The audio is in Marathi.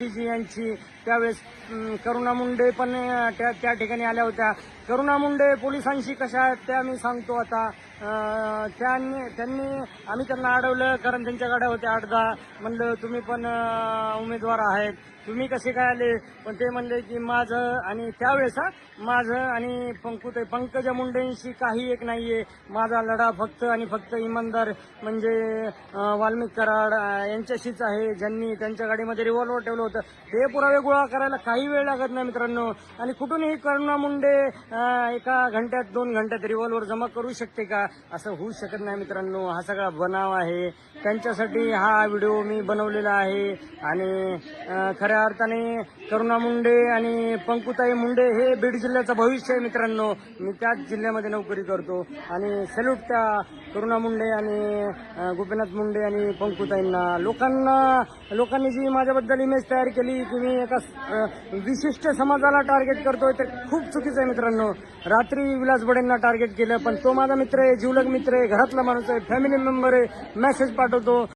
जी यांची त्यावेळेस करुणा मुंडे पण त्या ठिकाणी आल्या होत्या. करुणा मुंडे पोलिसांशी कशा आहेत त्या मी सांगतो आता. त्यांनी आम्ही त्यांना अडवलं कारण त्यांच्या गाड्या होत्या 8-10. म्हणलं तुम्ही पण उमेदवार आहेत, तुम्ही कसे काय आले? पण ते म्हणले की माझं आणि त्यावेळेस माझं आणि पंकजा मुंडेंशी काही एक नाहीये. माझा लढा फक्त आणि फक्त इमानदार म्हणजे वाल्मिक कराड यांच्याशीच आहे, ज्यांनी त्यांच्या गाडीमध्ये रिव्हॉल्वर ठेवलं होतं. ते पुरावे गोळा करायला काही वेळ लागत नाही मित्रांनो. आणि कुठूनही करुणा मुंडे एका घंट्यात 2 घंट्यात रिव्हॉल्वर जमा करू शकते का? असं होऊ शकत नाही मित्रांनो. हा सगळा बनाव आहे. त्यांच्यासाठी हा व्हिडिओ मी बनवलेला आहे. आणि खऱ्या अर्थाने करुणा मुंडे आणि पंकुताई मुंडे हे बीड जिल्ह्याचं भविष्य आहे मित्रांनो. मी त्याच जिल्ह्यामध्ये नोकरी करतो आणि सॅल्यूट त्या करुणा मुंडे आणि गोपीनाथ मुंडे आणि पंकुताईंना. लोकांनी जी माझ्याबद्दल इमेज तयार केली की मी एका विशिष्ट समाजाला टार्गेट करतोय ते खूप चुकीचं आहे मित्रांनो. रात्री विलास बडेंना टार्गेट केलं, पण तो माझा मित्र आहे, जिवलग मित्र आहे, घरातला माणूस आहे, फॅमिली मेंबर आहे, मेसेज पाठवतो.